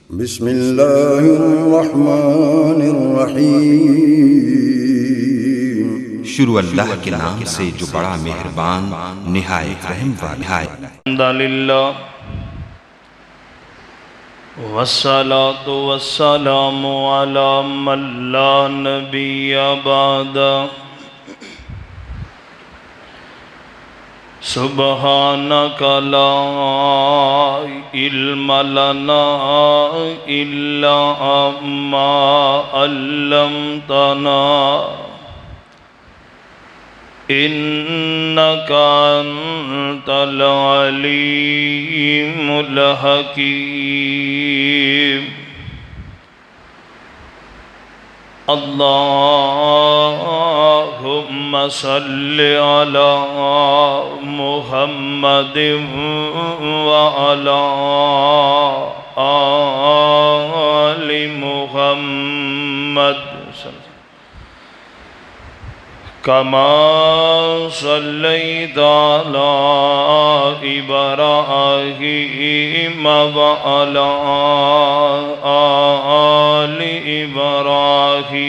بسم اللہ الرحمن الرحیم۔ شروع اللہ کے نام سے جو بڑا مہربان نہایت رحم والا ہے۔ الحمدللہ والصلاة والسلام علی من لا نبی بعد۔ سبحانک لا علم لنا الا ما علمتنا انک انت العلیم الحکیم۔ اللہم صل علی محمد وعلی آل محمد کما صلیت علی ابراہیم وعلی آل ابراہیم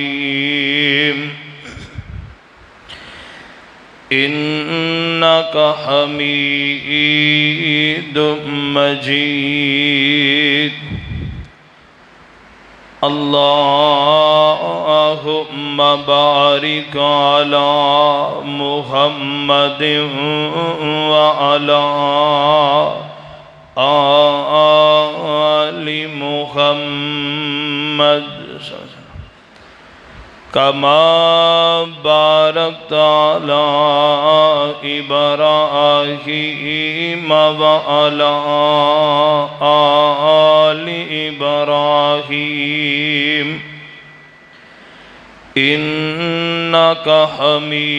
انک حمید مجید۔ اللہم بارک علی محمد وعلی آل محمد کما بارکت علی ابراہیم وعلی آل ابراہیم انک حمید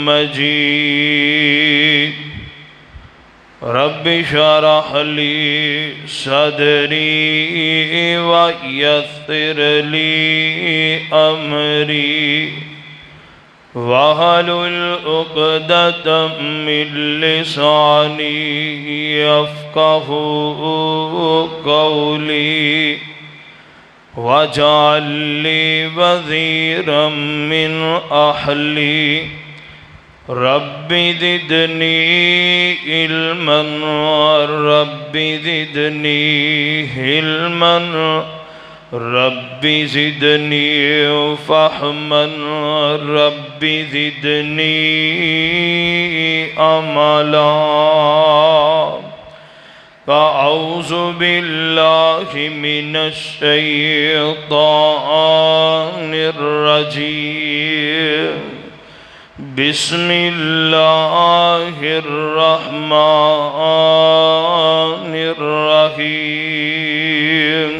مجید۔ رب اشرح لی صدری ویسر لی امری واحلل عقدۃ من لسانی یفقہوا قولی واجعل لی وزیرا من اہلی رب زدنی علما رب زدنی علما رب زدنی فہما رب زدنی عملا۔ اعوذ باللہ من الشیطان الرجیم بسم اللہ الرحمن الرحیم۔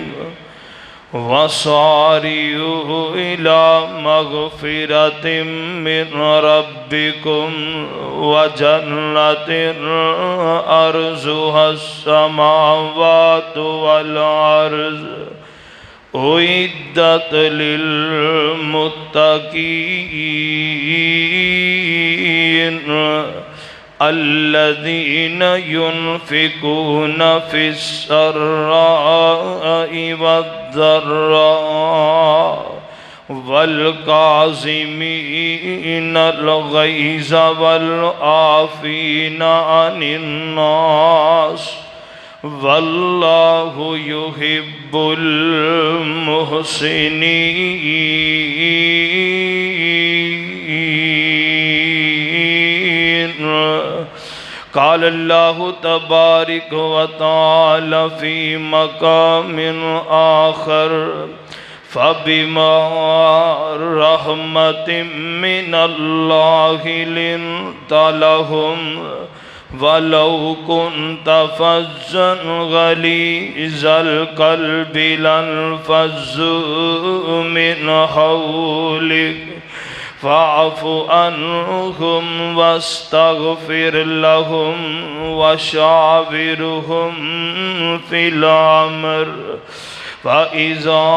وسارعوا إلى مغفرة من ربكم وجنة عرضها السماوات والأرض أعدت للمتقين الذين ينفقون في السراء والضراء والكاظمين الغيظ والعافين عن الناس واللہ یحب المحسنین۔ قال اللہ تبارک وتعالی فی مقام آخر فبما رحمت من اللہ لنت لهم وَلَوْ كُنْتَ فَظًّا غَلِيظَ الْقَلْبِ لَانفَضُّوا مِنْ حَوْلِكَ فَاعْفُ عَنْهُمْ وَاسْتَغْفِرْ لَهُمْ وَشَاوِرْهُمْ فِي الْأَمْرِ فَإِذَا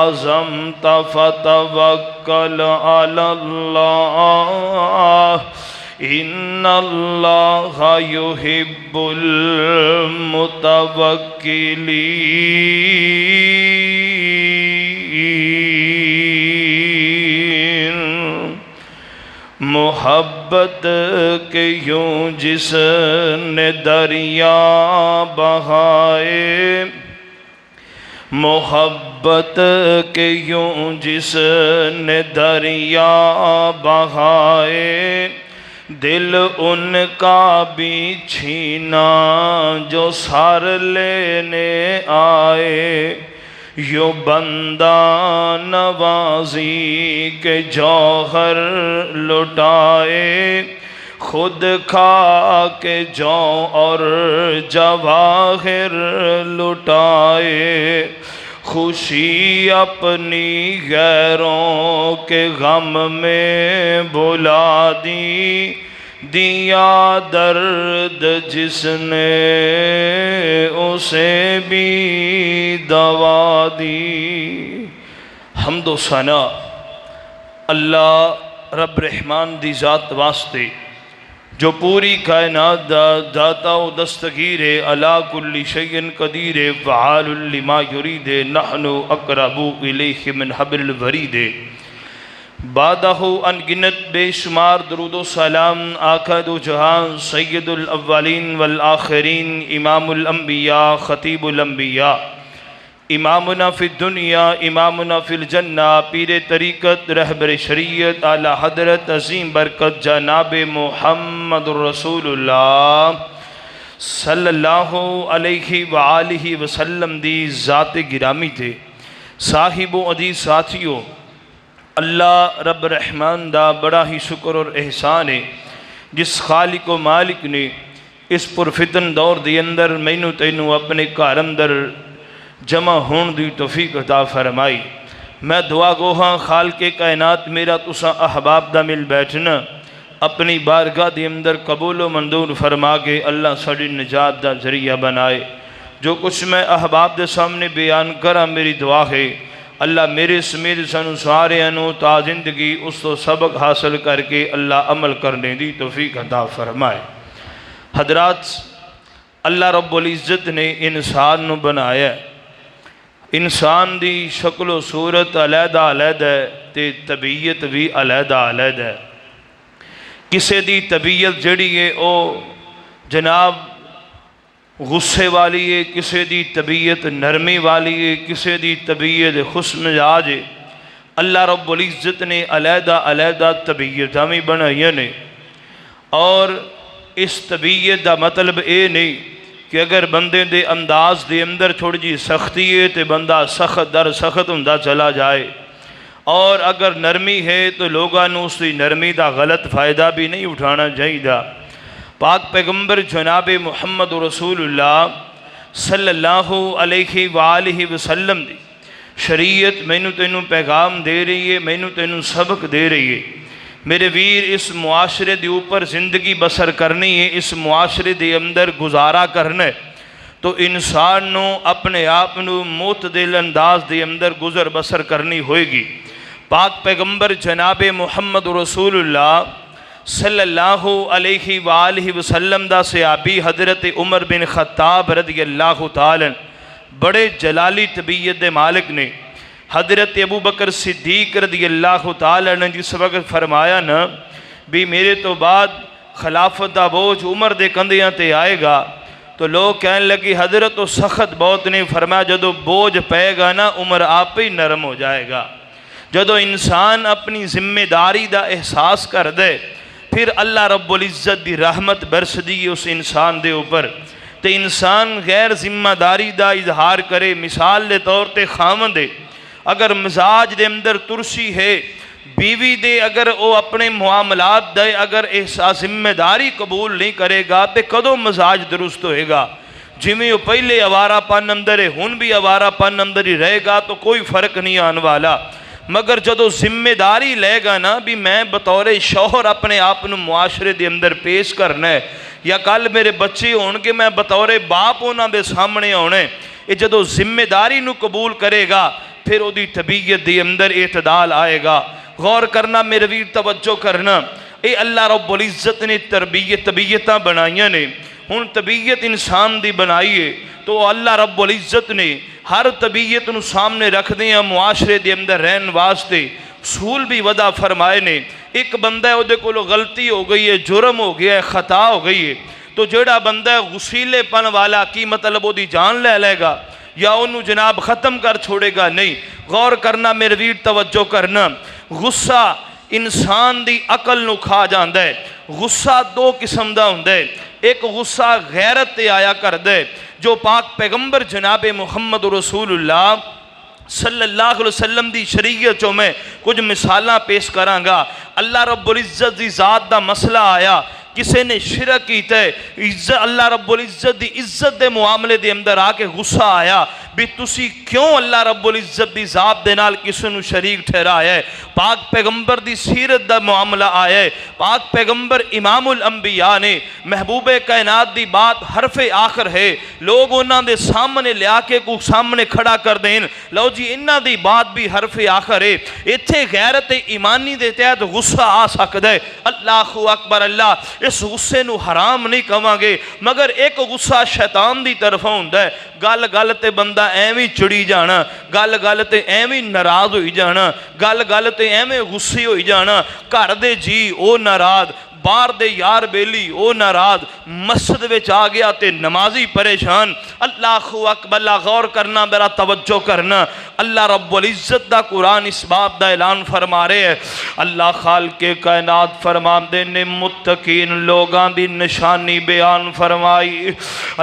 عَزَمْتَ فَتَوَكَّلْ عَلَى اللَّهِ ان اللہ یحب المحسنین۔ المتوکلین۔ محبت کے یوں جس نے دریا بہائے، محبت کے یوں جس نے دریا بہائے، دل ان کا بھی چھینا جو سار لینے آئے، یوں بندہ نوازی کے جوہر لٹائے، خود کھا کے جو اور جواہر لٹائے، خوشی اپنی غیروں کے غم میں بھلا دی، دیا درد جس نے اسے بھی دوا دی۔ حمد و ثنا اللہ رب رحمان دی ذات واسطے جو پوری کائنات دا داتا و دستگیر علا کل شیء قدیر فعال لما یرید، نحن اقرب الیہ من حبل الورید۔ بعدہ ان گنت بے شمار درود و سلام آقا دو جہان سید الاولین والآخرین، امام الانبیاء خطیب الانبیاء، امامنا فی الدنیا امامنا فی الجنہ، پیر طریقت رہبر شریعت اعلی حضرت عظیم برکت جناب محمد رسول اللہ صلی اللہ علیہ وآلہ وسلم دی ذات گرامی تھے۔ صاحب و عزیز ساتھیوں، اللہ رب رحمان دا بڑا ہی شکر اور احسان ہے جس خالق و مالک نے اس پرفتن دور دی اندر مینو تینو اپنے گھر اندر جمع ہون دی توفیق عطا فرمائی۔ میں دعا گو ہاں خالق کائنات میرا تساں احباب دا مل بیٹھنا اپنی بارگاہ دی اندر قبول و منظور فرما کے اللہ ساڈی نجات دا ذریعہ بنائے۔ جو کچھ میں احباب دے سامنے بیان کرا میری دعا ہے اللہ میرے سمیت سانو سارے انو تا زندگی اس تو سبق حاصل کر کے اللہ عمل کرنے دی توفیق عطا فرمائے۔ حضرات، اللہ رب العزت نے انسان نو بنایا ہے، انسان دی شکل و صورت علیحدہ علیحدہ ہے تے طبیعت بھی علیحدہ علیحدہ ہے۔ کسے دی طبیعت جڑی ہے او جناب غصے والی ہے، کسے دی طبیعت نرمی والی ہے، کسے دی طبیعت حسن مزاج ہے۔ اللہ رب العزت نے علیحدہ علیحدہ طبیعت ہمیں بنائی نے، اور اس طبیعت دا مطلب اے نہیں کہ اگر بندے دے انداز دے اندر تھوڑی جی سختی ہے تو بندہ سخت در سخت ہوندا چلا جائے، اور اگر نرمی ہے تو لوگاں نوں اس دی نرمی دا غلط فائدہ بھی نہیں اٹھانا چاہیے۔ پاک پیغمبر جناب محمد رسول اللہ صلی اللہ علیہ وآلہ وسلم دی شریعت مینو تینو پیغام دے رہی ہے، مینو تینو سبق دے رہی ہے۔ میرے ویر، اس معاشرے دے اوپر زندگی بسر کرنی ہے، اس معاشرے دے اندر گزارا کرنا ہے، تو انسان نو اپنے آپ نو معتدل انداز دے اندر گزر بسر کرنی ہوئے گی۔ پاک پیغمبر جناب محمد رسول اللہ صلی اللہ علیہ وآلہ وسلم دا صحابی حضرت عمر بن خطاب رضی اللہ تعالیٰ بڑے جلالی طبیعت دے مالک نے حضرت ابو بکر صدیق رضی اللہ تعالیٰ نے جس وقت فرمایا نا بھی میرے تو بعد خلافت دا بوجھ عمر دے کندیاں تے آئے گا، تو لوگ کہنے لگی حضرت تو سخت بہت نہیں، فرمایا جدو بوجھ پائے گا نا عمر آپ ہی نرم ہو جائے گا۔ جدو انسان اپنی ذمہ داری دا احساس کر دے پھر اللہ رب العزت دی رحمت برس دی اس انسان دے اوپر، تے انسان غیر ذمہ داری دا اظہار کرے۔ مثال دے طور تے خامن دے اگر مزاج دے اندر ترسی ہے، بیوی دے اگر وہ اپنے معاملات دے اگر احساس ذمہ داری قبول نہیں کرے گا تے کدوں مزاج درست ہوئے گا؟ جویں وہ پہلے آوارہ پن اندر ہے ہن بھی آوارہ پن اندر ہی رہے گا تو کوئی فرق نہیں آنے والا۔ مگر جدو ذمہ داری لے گا نا بھی میں بطور شوہر اپنے آپ نو معاشرے دے اندر پیش کرنا ہے، یا کل میرے بچے ہون کے میں بطور باپ ہونا دے سامنے ہونے، یہ جدو ذمہ داری نو قبول کرے گا پھر وہ دی طبیعت دے اندر اعتدال آئے گا۔ غور کرنا میرے ویر، توجہ کرنا، اے اللہ رب العزت نے طبیعتاں بنائیاں نے، ہن طبیعت انسان دی بنائیے تو اللہ رب العزت نے ہر طبیعت نو سامنے رکھ دیا معاشرے دے اندر رہن واسطے اصول بھی وضع فرمائے نے۔ ایک بندہ ہے وہ کولو غلطی ہو گئی ہے، جرم ہو گیا ہے، خطا ہو گئی ہے، تو جڑا بندہ ہے غسیلے پن والا کی مطلب وہ دی جان لے گا یا انہوں جناب ختم کر چھوڑے گا؟ نہیں۔ غور کرنا میرے ویر، توجہ کرنا، غصہ انسان دی عقل نو کھا جاندہ ہے۔ غصہ دو قسم دا ہوندہ ہے، ایک غصہ غیرت تے آیا کردہ ہے جو پاک پیغمبر جناب محمد رسول اللہ صلی اللہ علیہ وسلم دی شریعت جو میں کچھ مثالاں پیش کرانگا گا۔ اللہ رب العزت دی ذات دا مسئلہ آیا، کسے نے شرک کیتا ہے، اللہ رب العزت دی عزت دے معاملے دے اندر آکے غصہ آیا بھی تسی کیوں اللہ رب العزت دی ذات دے نال کسے نو شریک ٹھہرایا ہے؟ پاک پیغمبر دی سیرت دا معاملہ آیا ہے، پاک پیغمبر امام الانبیاء نے محبوب کائنات دی بات حرف آخر ہے، لوگ انہاں دے سامنے لیا کے کو سامنے کھڑا کر دیں، لو جی انہاں دی بات بھی حرف آخر ہے، ایتھے غیرت ایمانی دے تحت غصہ آ سکتا ہے۔ اللہ اکبر، اللہ اس غصے نو حرام نہیں کہاں گے، مگر ایک غصہ شیطان دی طرف ہوندہ ہے، گل گل تے بندہ ایویں چڑی جانا، گل گل تے ایویں ناراض ہوئی جانا، گل گل تے ایویں غصے ہوئی جانا، گھر دے جی او ناراض، باہر دے یار بیلی او ناراض، مسجد وچ آ گیا تے نمازی پریشان۔ اللہ اکبر، اللہ غور کرنا، میرا توجہ کرنا، اللہ رب العزت دا قرآن اس بات دا اعلان فرما رہے ہیں۔ اللہ خالق کائنات فرماندے نے متقین لوگاں دی نشانی بیان فرمائی۔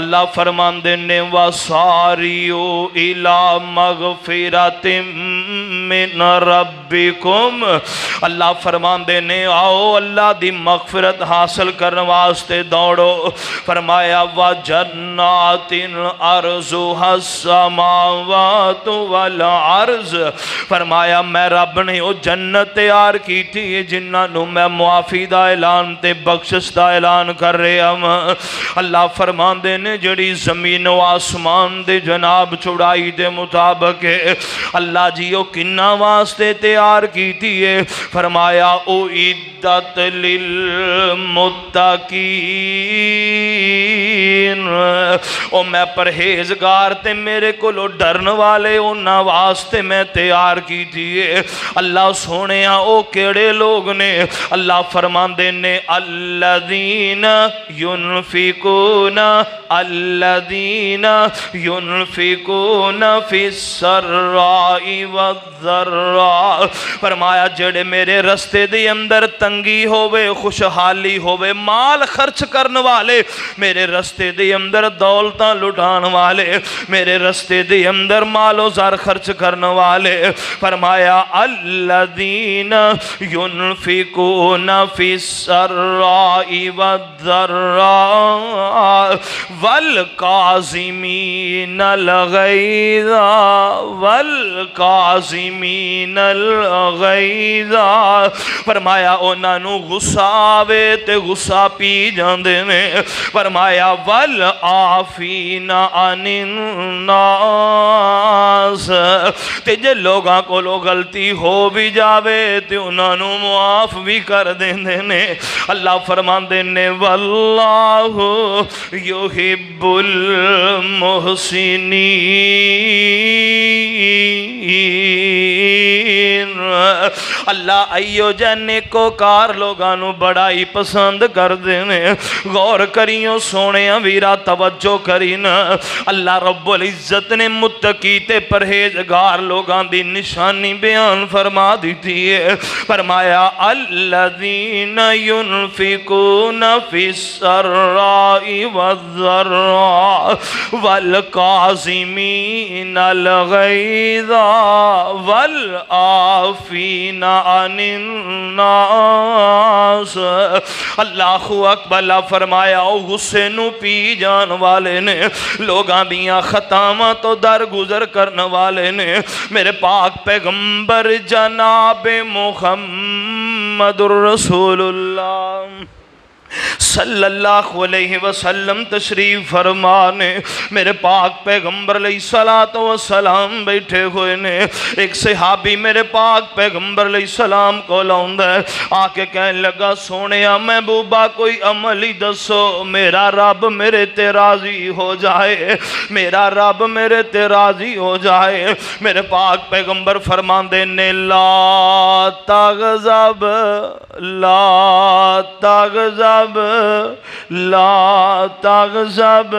اللہ فرماندے نے وَسَارِعُوا إِلَى مَغْفِرَةٍ مِّن رَبِّكُمْ، اللہ فرماندے نے آؤ اللہ دی مغفرت حاصل کرنے واسطے دوڑو۔ فرمایا وَجَنَّاتٍ عَرْضُهَا السَّمَاوَاتُ وَالْأَرْضُ، فرمایا میں رب نے وہ جنت تیار کی تھی جنہاں نو میں معافی دا اعلان تے بخشش دا اعلان کر رہے ہم۔ اللہ فرماندے نے جڑی زمین و آسمان دے جناب چوڑائی دے مطابق ہے، اللہ جی وہ کنہ واسطے تیار کی تھی ہے، فرمایا اُعِدَّتْ لِلْمُتَّقِينَ، او میں پرہیزگار تے میرے کو لو ڈرن والے انہاں واسطے میں تیار کی تھی ہے۔ اللہ سونے او کیڑے لوگ نے؟ اللہ فرماندے نے الذین ينفقون فی السراء والضراء، فرمایا جڑے میرے رستے دے اندر تنگی ہوئے خوشحالی ہوئے، مال خرچ کرنے والے، میرے رستے دے اندر دولتاں لٹان والے، میرے رستے دے اندر مال و زر خرچ کرنے والے، فرمایا الذین ينفقون فی السراء والضراء والکاظمین الغیظ الغیظ، فرمایا انہاں نو غصہ آوے تے غصہ پی جاندے نے، فرمایا والعافین عن الناس، تے جے لوگاں کو لو غلطی ہو بھی جاوے تے انہاں نو معاف بھی کر دیندے نے۔ اللہ فرماندے نے واللہ یحب المحسنین، اللہ ایو جانے کو کار لوگانو بڑا ہی پسند کر دینے۔ غور کریوں سونے ویرا توجہ کرینا، اللہ رب العزت نے متقی تے پرہیزگار لوگاں دی نشانی بیان فرما دیتی ہے، فرمایا الذین ينفقون فی السراء والضراء والکاظمین الغیظ والعافین عن الناس۔ اللہ اکبر، اللہ فرمایا او غصے نو پی جان والے نے، لوگاں دیاں خطاواں تو درگزر کرنے والے نے، میرے پاک پیغمبر جناب محمد الرسول اللہ صلی اللہ علیہ وسلم تشریف فرمانے میرے پاک پیغمبر علیہ الصلوۃ والسلام بیٹھے ہوئے نے. ایک صحابی میرے پاک پیغمبر علیہ السلام کو لاؤندا ہے, آ کے کہنے لگا سونیا محبوبہ کوئی عمل ہی دسو میرا رب میرے تے راضی ہو جائے, میرا رب میرے تے راضی ہو جائے. میرے پاک پیغمبر فرماندے نے لا تغضب لا تغضب لا تغضب,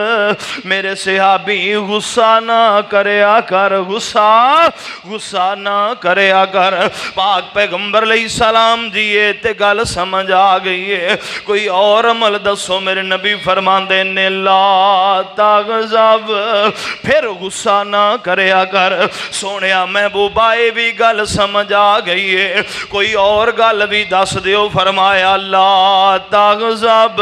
میرے صحابی غصہ نہ کریا کر, غصہ نہ کریا کر. پاک پیغمبر علیہ السلام جی تے گل سمجھ آ گئی ہے, کوئی اور عمل دسو. میرے نبی فرماندے نے لا تغضب, پھر غصہ نہ کریا کر. سونیا محبوبہ یہ بھی گل سمجھ آ گئی ہے, کوئی اور گل بھی دس دیو. فرمایا لا تغضب,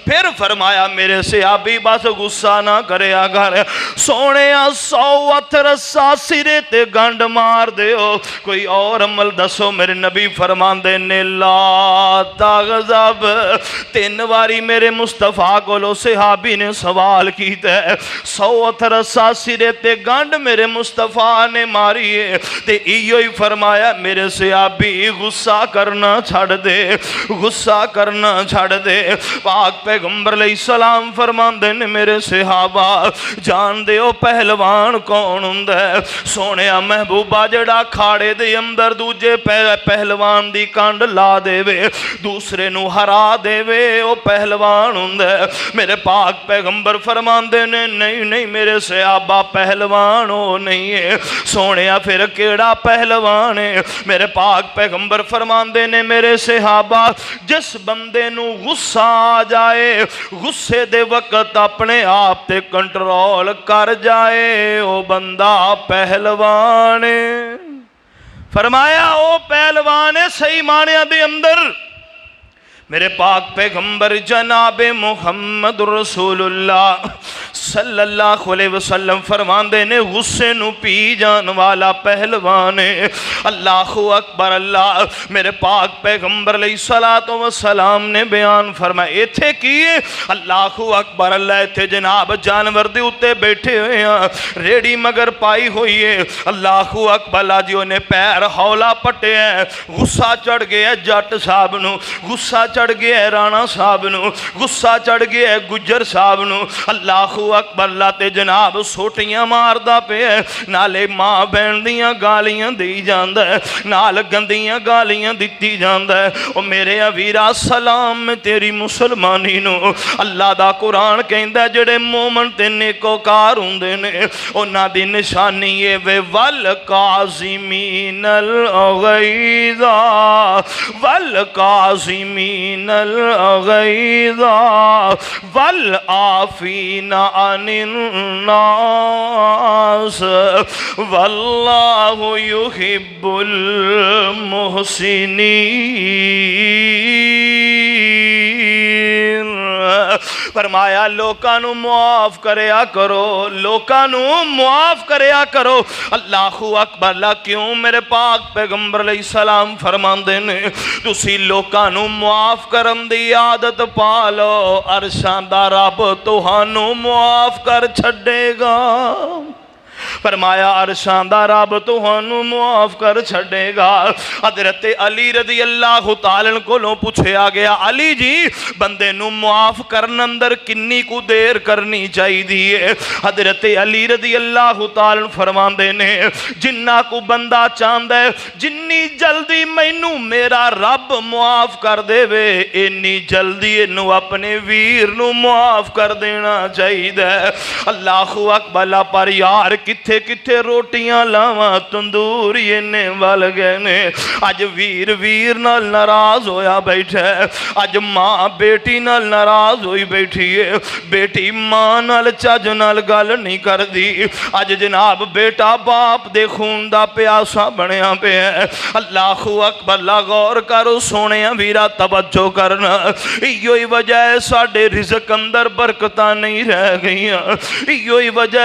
پھر فرمایا میرے صحابی بس غصہ نہ کریا کر. سونیا 100 ہتھ رسا سرے تے گنڈ مار دیو, کوئی اور عمل دسو. میرے نبی فرماندے نے لا تغضب. 3 واری میرے مصطفیٰ کو صحابی نے سوال کیتا ہے, 100 ہتھ رسا سرے تے گنڈ میرے مصطفیٰ نے ماری ہے, تے ایو ہی فرمایا میرے صحابی غصہ کرنا چھڑ دے, غصہ کرنا چھڑ دے. پاک پیغمبر علیہ السلام فرماندے نے میرے صحابہ جان دے او پہلوان کون ہوندا ہے. سونیا محبوبہ جڑا کھاڑے دے اندر دوجے پہلوان دی کنڈ لا دے وے, دوسرے نو ہرا دے وے, او پہلوان ہوندا ہے. میرے پاک پیغمبر فرماندے نے نہیں نہیں میرے صحابہ پہلوان ہو نہیں ہے. سونیا پھر کیڑا پہلوان ہے. میرے پاک پیغمبر فرماندے نے میرے صحابہ جس بندے نو غصہ آ جائے, غصے دے وقت اپنے آپ تے کنٹرول کر جائے, او بندہ پہلوان ہے. فرمایا او پہلوان ہے صحیح معنی دے اندر. میرے پاک پیغمبر جناب محمد رسول اللہ صلی اللہ علیہ وسلم فرماندے نے غصے نو پی جان والا پہلوان ہے. اللہ اکبر اللہ. میرے پاک پیغمبر علیہ الصلوۃ والسلام نے بیان فرمایا ایتھے کیے اللہ اکبر اللہ, ایتھے جناب جانور دے اتے بیٹھے ہوئے ہیں, ریڑی مگر پائی ہوئی ہے. اللہ اکبر اللہ جی انہیں پیر ہولا پٹے ہیں, غصہ چڑھ گیا جٹ صاحب نو, غصہ چڑھ گیا ہے رانا صاحب نو, غصہ چڑھ گیا ہے گجر صاحب نو. اللہ اکبر اللہ تے جناب سوٹیاں ماردا پے, نالے ماں بہن دیاں گالیاں دی جاندا ہے, نال گندیاں گالیاں دتی جاندا ہے. او میرے ویرا سلام میں تیری مسلمانی نو. اللہ دا قرآن کہندا جڑے مومن تے نیکوکار ہوندے نے انہاں دی نشانی اے وے والکاظمین الغیظ والکاظمین الغیظ والعافین عن الناس واللہ یحب المحسنین. فرمایا لوکاں نو معاف کریا کرو, لوکاں نو معاف کریا کرو. اللہ اکبر اللہ. کیوں میرے پاک پیغمبر علیہ السلام فرماندے نے تسی لوکاں نو معاف کرن دی عادت پا لو, عرشاں دا رب تہانوں معاف کر چھڈے گا. فرمایا عرشاں دا رب تہانوں معاف کر چھڑے گا. حضرت علی رضی اللہ تعالیٰ کو پوچھیا گیا علی جی بندے نو معاف کرن اندر کنی کو دیر کرنی چاہی دیئے. حضرت علی رضی اللہ تعالیٰ فرماندے نے جنہ کو بندہ چاندہ ہے جنی جلدی مینو میرا رب معاف کر دے وے انی جلدی انو اپنے ویر نو معاف کر دینا چاہی دے. اللہ اکبر اللہ. پر یار کتھے کتھے روٹیاں لاواں تندوری نے وال گئے نے. اج ویر ویر نال ناراض ہویا بیٹھا ہے, اج ماں بیٹی نال ناراض ہوئی بیٹھی ہے, بیٹی ماں نال چج نال گل نہیں کر دی. اج جناب بیٹا باپ دے خون دا پیاسا بنیا پہ ہے. اللہ اکبر اللہ. غور کرو سونے ویرا توجہ کرنا. ایوئی وجہ ہے ساڑے رزق اندر برکتاں نہیں رہ گئیاں, ایوئی وجہ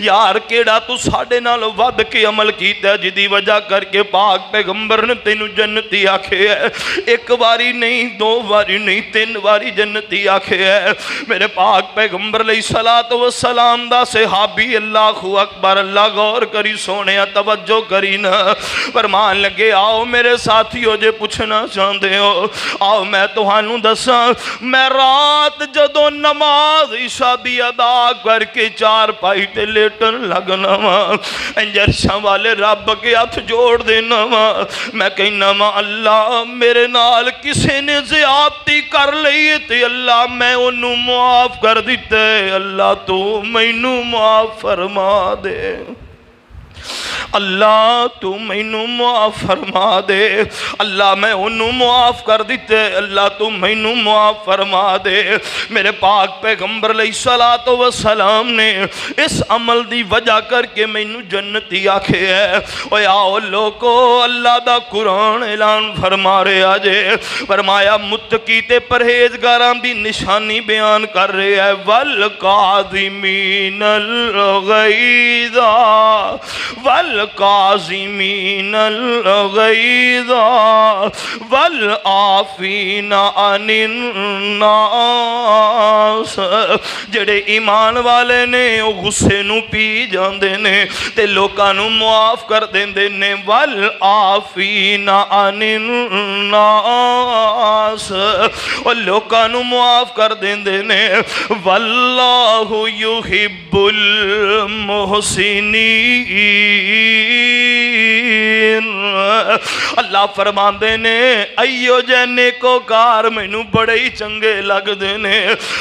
یار کیڑا تو ساڈے نال ود کے عمل کیتا ہے جدی وجہ کر کے پاک پیغمبر نے تینو جنتی آکھے ہے ایک باری نہیں دو باری نہیں تین باری جنتی آکھے ہے میرے پاک پیغمبر علیہ الصلوۃ والسلام دا صحابی اللہ اکبر اللہ غور کری سونے توجہ کری نا فرمان لگے آؤ میرے ساتھیو جے پوچھنا چاہتے ہو آؤ میں تہانوں دساں میں رات جدو نماز عشاء دی ادا کر کے چار پائی تے لیٹن لگنا وا انجرشاں والے رب کے ہاتھ جوڑ دینا وا میں کہنا وا اللہ میرے نال کسے نے زیادتی کر لئی تے اللہ میں انہوں معاف کر دیتے اللہ تو مینوں معاف فرما دے اللہ تو مینوں معاف فرما دے اللہ میں انہوں معاف کر دیتے اللہ تو مینوں معاف فرما دے میرے پاک پیغمبر علیہ الصلوۃ والسلام نے اس عمل دی وجہ کر کے مینوں جنتی آکھے ہے اوے آؤ لوگو اللہ دا قرآن اعلان فرما رہا جے فرمایا متقی تے پرہیزگاراں دی نشانی بیان کر رہے ہے والکاظمین الغیظ والقاظمین الغیظ والعافین عن الناس جڑے ایمان والے نے وہ غصے نو پی جاندے نے تے لوکاں نو معاف کر دیندے نے والعافین عن الناس اور لوکاں نو معاف کر دیندے نے واللہ یحب المحسنین اللہ فرماندے نے ایو جے نیکوکار مینوں بڑے ہی چنگے لگ دے نے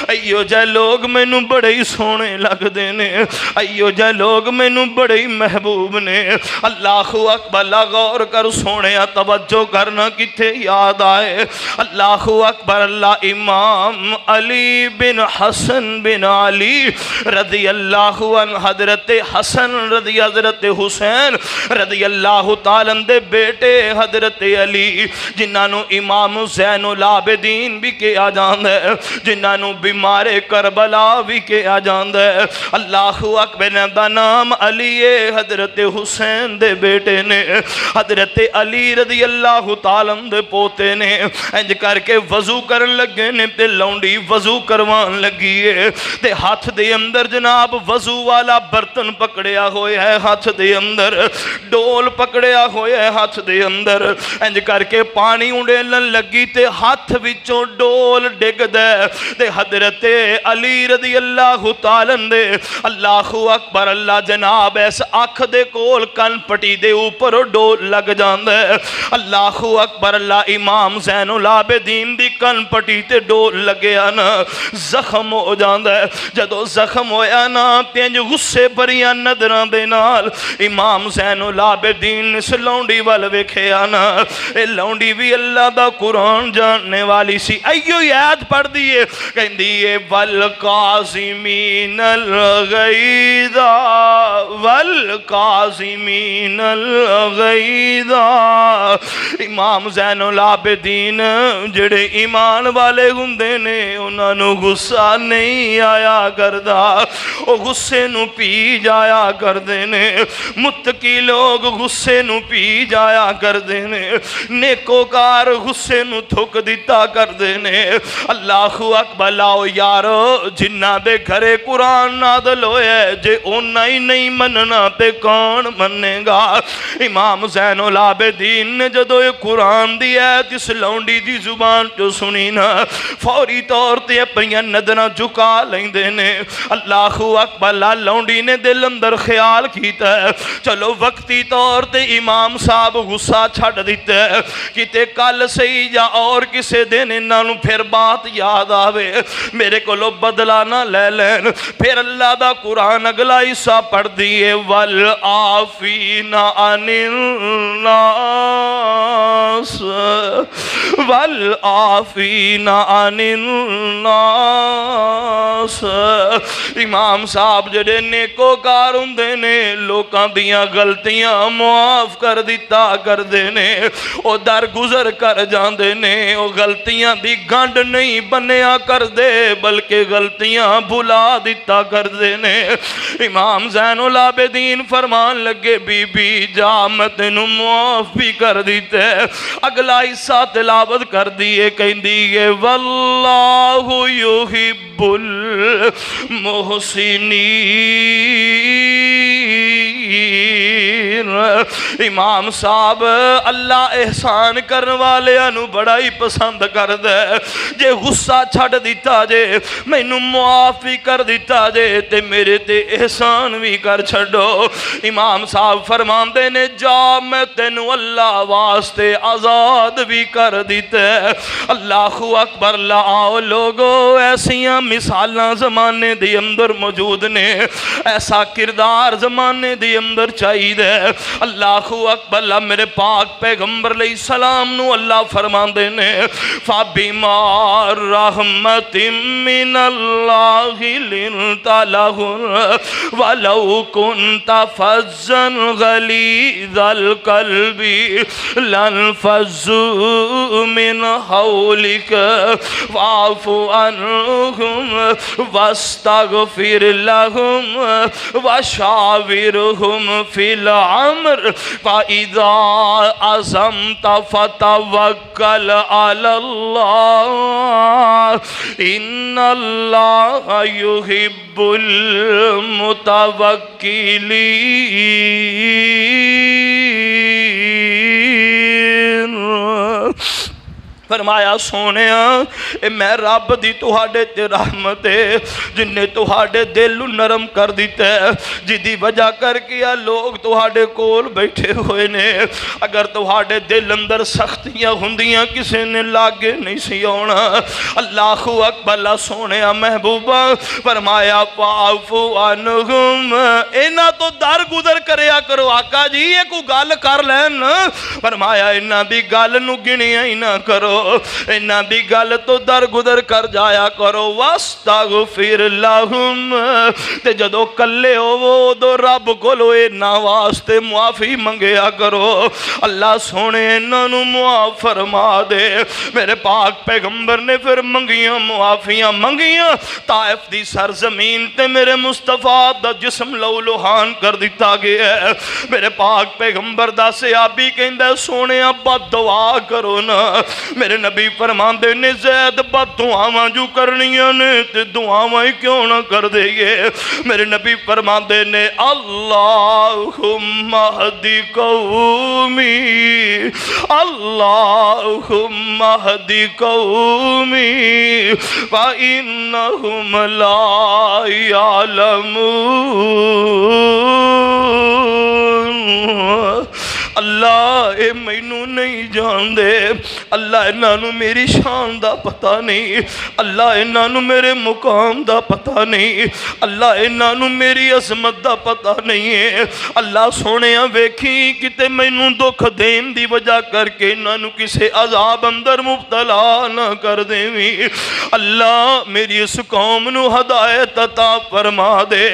ایو جے لوگ مینوں بڑے ہی سونے لگ دے نے ایو جے لوگ مینوں بڑے ہی محبوب نے اللہ اکبر اللہ غور کر سونے توجہ کرنا کتھے یاد آئے اللہ اکبر اللہ امام علی بن حسن بن علی رضی اللہ عنہ حضرت حسن رضی حضرت حسین رضی اللہ تعالیٰ دے بیٹے حضرت علی جنہاں امام زین العابدین بھی کہا جاندا ہے جنہاں بیمار کربلا بھی کہا جاندا ہے اللہ اکبر دا نام علی حضرت حسین دے بیٹے نے حضرت علی رضی اللہ تعالیٰ دے پوتے نے انج کر کے وضو کرن لگے نے تے لونڈی وضو کروان لگی ہے تے ہاتھ دے اندر جناب وضو والا برتن پکڑیا ہوئے ہے ہاتھ دے اندر ڈول پکڑیا ہوئے ہے ہاتھ دے اندر انج کر کے پانی اڑیلن لگی تے ہاتھ وچوں ڈول ڈگ دے تے حضرت علی رضی اللہ تعالیٰ دے اللہ اکبر اللہ جناب ایس آنکھ دے کول کن پٹی دے اوپر ڈول لگ جاندے اللہ اکبر اللہ امام زین العابدین دی کن پٹی تے ڈول لگیا نا زخم ہو جاندے جدو زخم ہویا نا تینج غصے بریاں نظران دے نال امام زین العابدین اس لونڈی وال ویکھیا نا اے لونڈی بھی اللہ دا قرآن جاننے والی سی ایو یاد پڑھ دیئے کہیں دیئے والقاظمین الغیظ والقاظمین الغیظ امام زین العابدین جڑے ایمان والے گندے نے انہاں نو غصہ نہیں آیا کردا او غصے نو پی جایا کردے نے متقی لوگ غصے نو پی جایا کردے نے نیکوکار غصے نو تھک دیتا کردے نے اللہ اکبر لاؤ یارو جنہ دے گھرے قرآن نازل ہوئے جے اونا ہی نہیں مننا تے کون مننے گا امام زین العابدین نے جدو یہ قرآن دی ایت اس لونڈی دی زبان جو سنی نا فوری طور تے اپنی ندنا جھکا لیندے نے اللہ اکبر لونڈی نے دل اندر خیال کیتا ہے چلو وقتی طور تے امام صاحب غصہ چھڑ دیتا ہے کتے کل سے ہی یا اور کسے دن انہوں پھر بات یاد آوے میرے کو لو بدلا نہ لے لین پھر اللہ دا قرآن اگلا حصہ پڑھ دیئے والعافین عن الناس والعافین عن الناس امام صاحب جڑے نیکو کار ہوندے نے لوکاں دیاں غلطیاں معاف کر دیتے دیتا کردے نے او در گزر کر جاندے نے او غلطیاں دی گنڈ نہیں بنیا کردے بلکہ غلطیاں بھلا دیتا کردے نے امام زین العابدین فرمان لگے بی بی جا میں تینوں معاف بھی کر دیتے اگلا حصہ تلاوت کر دیئے کہیں دیئے واللہ یحب المحسنین امام صاحب اللہ احسان کرنے والے انو بڑا ہی پسند کر دے جے غصہ چھڑ دیتا جے میں نو معاف بھی کر دیتا جے تے میرے تے احسان بھی کر چھڑو امام صاحب فرمان دینے جا میں تینو اللہ واسطے آزاد بھی کر دیتے اللہ اکبر آؤ لوگو ایسیاں مثالاں زمانے دی اندر موجود نے ایسا کردار زمانے دی اندر چاہیے دے اللہ اکبر میرے پاک پیغمبر علیہ السلام نو اللہ فرمان دینے فَبِمَا رَحْمَةٍ مِّنَ اللَّهِ لِنْتَ لَهُمْ وَلَوْ كُنْتَ فَظًّا غَلِيظَ الْقَلْبِ لَانفَضُّوا مِنْ حَوْلِكَ فَاعْفُ عَنْهُمْ وَاسْتَغْفِرْ لَهُمْ وَشَاوِرْهُمْ فِي الْأَمْرِ فَإِذَا عَزَمْتَ فَتَوَكَّلْ عَلَى اللَّهِ إِنَّ اللَّهَ يُحِبُّ الْمُتَوَكِّلِينَ فرمایا سونیا اے میں رب دی تہاڈے تے رحمت ہے جن نے تہاڈے دل نرم کر دیتا ہے جدی وجہ کر کیا لوگ تہاڈے کول بیٹھے ہوئے نے اگر تہاڈے دل اندر سختیاں ہوندیاں کسے نے لاگے نہیں سی آنا اللہ اکبر سونیا محبوبہ فرمایا فاعفو عنہم اینا تو در گزر کریا کرو آقا جی یہ کو گل کر لین فرمایا اینا دی گل نو گنیا ہی نہ کرو انہاں دی گل تو در گزر کر جایا کرو واستغفر لہم تے جدو کلے ہو وہ دو رب کولو اینا واسطے معافی منگیا کرو اللہ سونے انہاں نو معاف فرما دے میرے پاک پیغمبر نے پھر منگیاں معافیاں منگیاں طائف دی سرزمین تے میرے مصطفیٰ دا جسم لو لوہان کر دیتا گیا ہے میرے پاک پیغمبر دا صحابی کہندہ سونے بد دعا کرو نا میرے نبی فرمان دے نے زید بد دعاواں جو کرنیاں نے تے دعاواں کیوں نہ کر دے یہ میرے نبی فرمان دے نے اللہم اہدی قومی اللہم اہدی قومی فَإِنَّهُمْ لَا يَعْلَمُونَ اللہ اے مینوں نہیں جان دے اللہ انہوں میری شان دا پتہ نہیں اللہ انہوں میرے مقام دا پتہ نہیں اللہ انہوں میری عظمت دا پتہ نہیں ہے اللہ سونے ویکھی کتے مینوں دکھ دین دی وجہ کر کے انہوں کسے عذاب اندر مبتلا نہ کر دیویں اللہ میری اس قوم نو ہدایت عطا فرما دے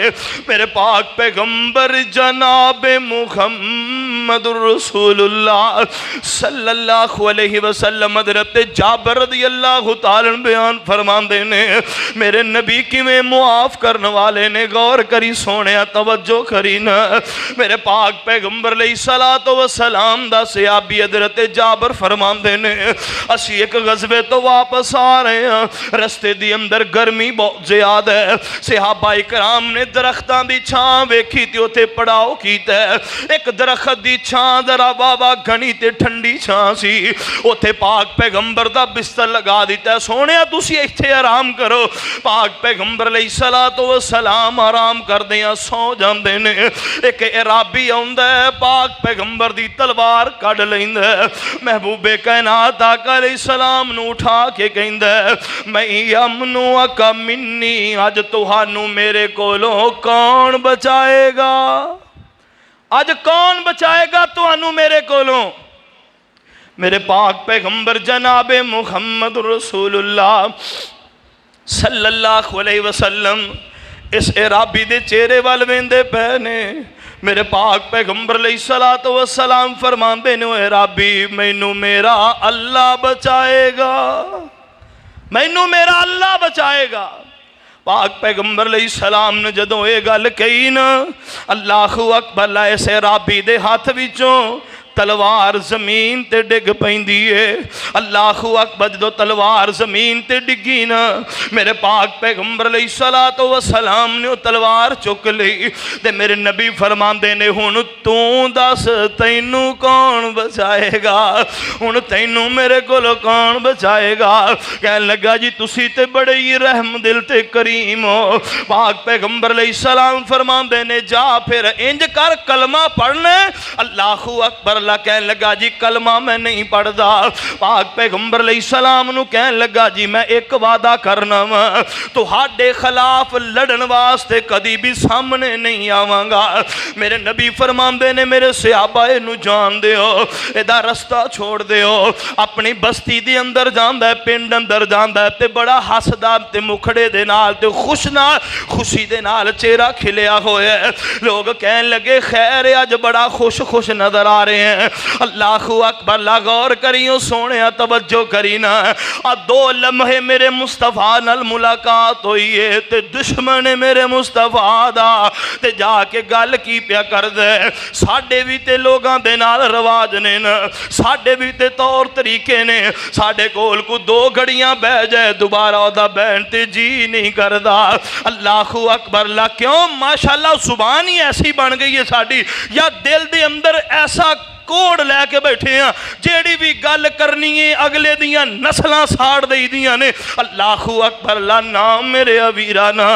میرے پاک پیغمبر جناب محمد رسول اللہ صلی اللہ علیہ وسلم حضرت جابر رضی اللہ تعالیٰ بیان فرمان دینے میرے نبی کی میں معاف کرنے والے نے غور کری سونے توجہ کرینا میرے پاک پیغمبر علیہ السلام دا صحابی حضرت جابر فرمان دینے اسی ایک غزوے تو واپس آ رہے ہیں رستے دی اندر گرمی بہت زیادہ ہے صحابہ اکرام نے درختان دی چھان ویکھی تھی ہوتے پڑاؤ کیتا ہے ایک درخت دی چھان ذرا بابا گھنی تے ٹھنڈی چھان سی اوتھے پاک پیغمبر دا بستر لگا دیتا ہے سونے تسی ایتھے آرام کرو پاک پیغمبر علیہ السلام آرام کر دیا سو جاندے نے ایک عرابی آندا ہے پاک پیغمبر دی تلوار کڈ لیندا ہے محبوب کائنات آقا علیہ السلام نو اٹھا کے کہندا ہے میں یمنو اکا منی اج تہانوں میرے کولوں کون بچائے گا آج کون بچائے گا تو انو میرے کولوں میرے پاک پیغمبر جناب محمد رسول اللہ صلی اللہ علیہ وسلم اس عرابی دے چہرے والویندے پہنے میرے پاک پیغمبر علیہ الصلوۃ والسلام فرماندے نے اے ربی مینوں میرا اللہ بچائے گا، مینوں میرا اللہ بچائے گا۔ پاک پیغمبر علیہ السلام نے جدوں یہ گل کہی نا، اللہ اکبر، ایسے رابی دے ہاتھ وچوں تلوار زمین تے ڈگ پیندی ہے۔ اللہ اکبر، جدوں تلوار زمین تے ڈگی نا، میرے پاک پیغمبر علیہ الصلوۃ والسلام نے تلوار چک لی تے میرے نبی فرماندے نے ہن تو دس تینوں کون بچائے گا، ہن تینوں میرے کولوں کون بچائے گا؟ کہن لگا جی تسی تے بڑے ہی رحم دل تے کریم ہو۔ پاک پیغمبر علیہ السلام فرماندے نے جا پھر انج کر کلمہ پڑھنے۔ اللہ اکبر، اللہ کہن لگا جی کلمہ میں نہیں پڑھدا۔ پاک پیغمبر علیہ السلام نو کہن لگا جی میں ایک وعدہ کرنا وا، تہاڈے خلاف لڑن واسطے کدی بھی سامنے نہیں آواں گا۔ میرے نبی فرماندے نے میرے صحابہ نو جان دیو، ایدا رستہ چھوڑ دیو، اپنی بستی دے اندر جاندا ہے، پنڈ اندر جاندا ہے تے بڑا ہسدا تے مکھڑے دے نال تے خوشی دے نال چہرہ کھلیا ہویا ہے۔ لوگ کہن لگے خیر اج بڑا خوش نظر آ رہے ہیں۔ اللہ اکبر، اللہ غور کریو سونے توجہ کرینا، دو لمحے میرے مصطفیٰ نال ملاقات ہوئی ہے تے دشمن میرے مصطفیٰ دا تے جا کے گل کی پیا کر دے۔ ساڈے بھی تے لوگاں دے نال رواج نے نا، ساڈے بھی تے طور طریقے نے، ساڈے کول کو دو گھڑیاں بہ جائے دوبارہ دا بہن تے جی نہیں کردا۔ اللہ اکبر، اللہ کیوں؟ ماشاءاللہ زبان ہی ایسی بن گئی ہے ساڈی، یا دل دے اندر ایسا کوڑ لے کے بیٹھے ہیں جیڑی بھی گل کرنی ہے اگلے دیاں نسلاں ساڑ دئی دیاں نے۔ اللہ اکبر، اللہ نام میرے ویرانا،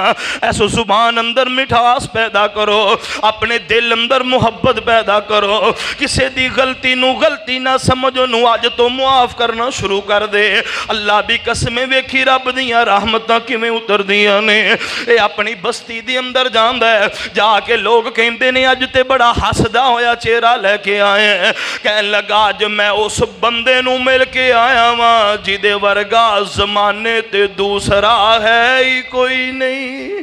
ایسو زبان اندر مٹھاس پیدا کرو، اپنے دل اندر محبت پیدا کرو، کسے دی غلطی نو غلطی نہ سمجھو نو آج تو معاف کرنا شروع کر دے۔ اللہ بھی قسمیں ویکھی رب دیاں رحمتاں کیویں اتر دیاں نے۔ اے اپنی بستی دی اندر جاندا ہے، جا کے لوگ کہندے نے اج تے بڑا ہسدا ہویا چہرہ لے کے آئے، کہن لگا جو میں اس بندے نو مل کے آیا ہاں جدے ورگا زمانے تے دوسرا ہے ہی کوئی نہیں،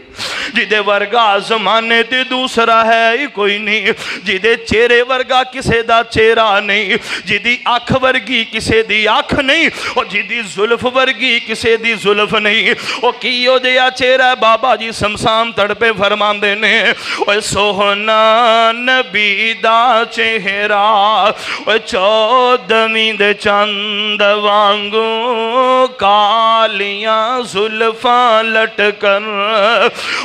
جدے ورگا زمانے تے دوسرا ہے ہی کوئی نہیں، جدے چہرے ورگا کسے دا چہرہ نہیں، جدی اکھ ورگی کسے دی اکھ نہیں، اور جدی زلف ورگی کسے دی زلف نہیں۔ او کیو جیا چہرہ ہے بابا جی سمسام تڑپے فرماندے نے، اوے سوہنا نبی دا چہرہ چودھویں دے چند وانگوں، کالیاں زلفاں لٹکن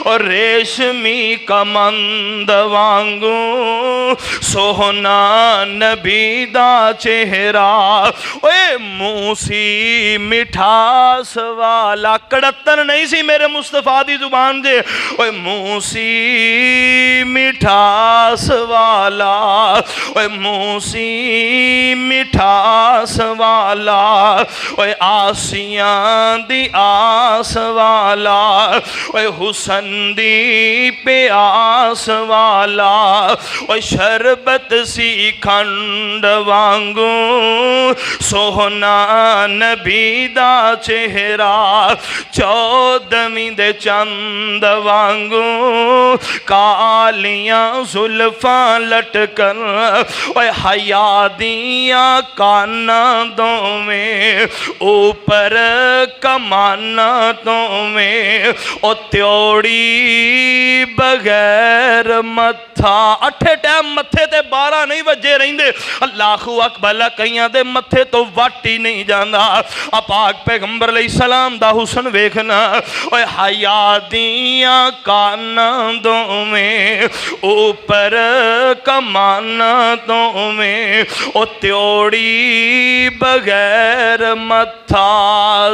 اور ریشمی کمند وانگوں، سوہنا نبی دا چہرہ، اے موسی مٹھاس والا، کڑتن نہیں سی میرے مصطفیٰ دی زبان دے، اے موسی مٹھاس والا، اے موسی مٹھاس والا، اے آسیاں دی آس والا، اے حسن دی پیاس والا، اے شربت سی کھنڈ وانگوں، سوہنا نبی دا چہرہ چودھویں دے چند وانگوں، کالیاں زلفاں لٹکن، اے حیا دیاں کانا دوویں، اوپر کمانا دوویں، او تیوڑی بغیر متھا، اٹھے ٹائم متھے تے 12 نہیں وجے رہندے۔ اللہ اکبر، کئیاں دے متھے تو واٹی نہیں جاندا۔ پاک پیغمبر علیہ السلام دا حسن ویکھنا، اے حیا دیاں کانا دوویں، اوپر کمانا دوویں، او تیوڑی بغیر متھا،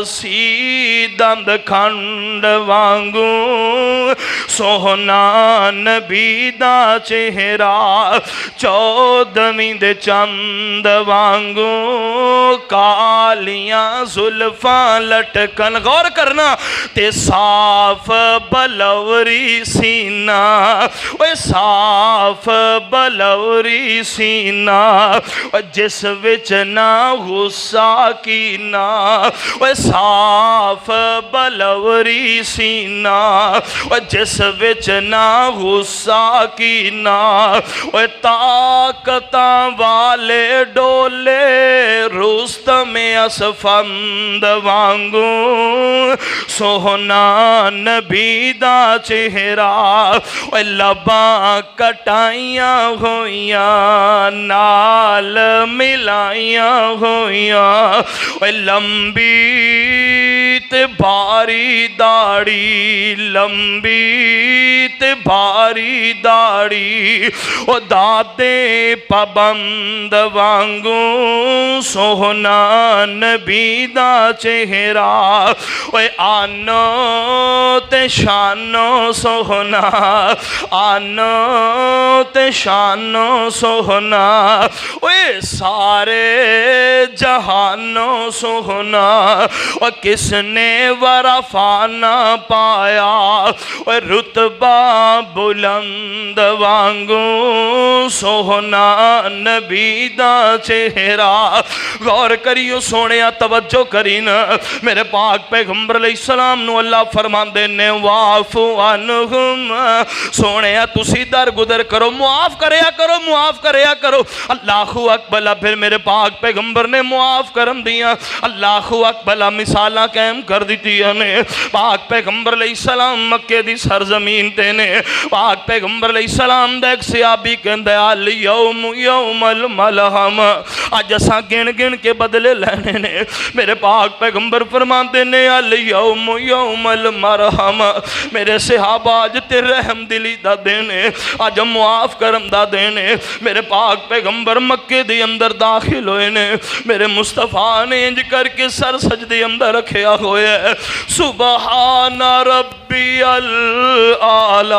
سی دند کھنڈ وانگوں، سوہنا نبی دا چہرہ چودھویں دے چند وانگوں، کالیاں زلفاں لٹکن۔ غور کرنا، تے صاف بلوری سینہ، اے صاف بلوری سینہ، جس وچ نہ غصہ کینا، اے صاف بلوری سینہ، جس وچ نہ غصہ کی نہ طاقتاں والے ڈولے رستم اسفند وانگوں سوہنا نبی دا چہرہ لباں کٹائیاں ہویاں نال ملائیاں ہویاں لمبی تے بھاری داڑھی لمبی تے بھاری داڑھی دادے پابند وانگوں سوہنا نبی دا چہرہ آنو تے شانو سوہنا آنو تے شانو سوہنا سارے جہانوں سوہنا کس نے ورفا نہ پایا رتبہ بلند وانگوں سوہنا نبی دا چہرہ غور کریو سونیا توجہ کرینا میرے پاک پیغمبر علیہ السلام نو اللہ فرمان دینے وعفو عنہم سونیا تسی در گدر کرو معاف کریا کرو اللہ اکبر پھر میرے پاک پیغمبر نے معاف کرم دیا اللہ اکبر مثالہ قائم کر دیتی ہے پاک پیغمبر علیہ السلام مکہ دی سرزمین تے نے پاک پیغمبر علیہ السلام دا ایک صحابی کہندے الیوم یوم الملحم آج اساں گن گن کے بدلے لینے نے میرے پاک پیغمبر فرماندے نے الیوم یوم المرحم میرے صحابہ آج تے رحم دلی دا دینے آج معاف کرم دا دینے میرے پاک پیغمبر مکہ دی اندر داخل ہوئے نے میرے مصطفیٰ نے انج کر کے سر سجدے اندر رکھیا ہوئے سبحان ربی العالی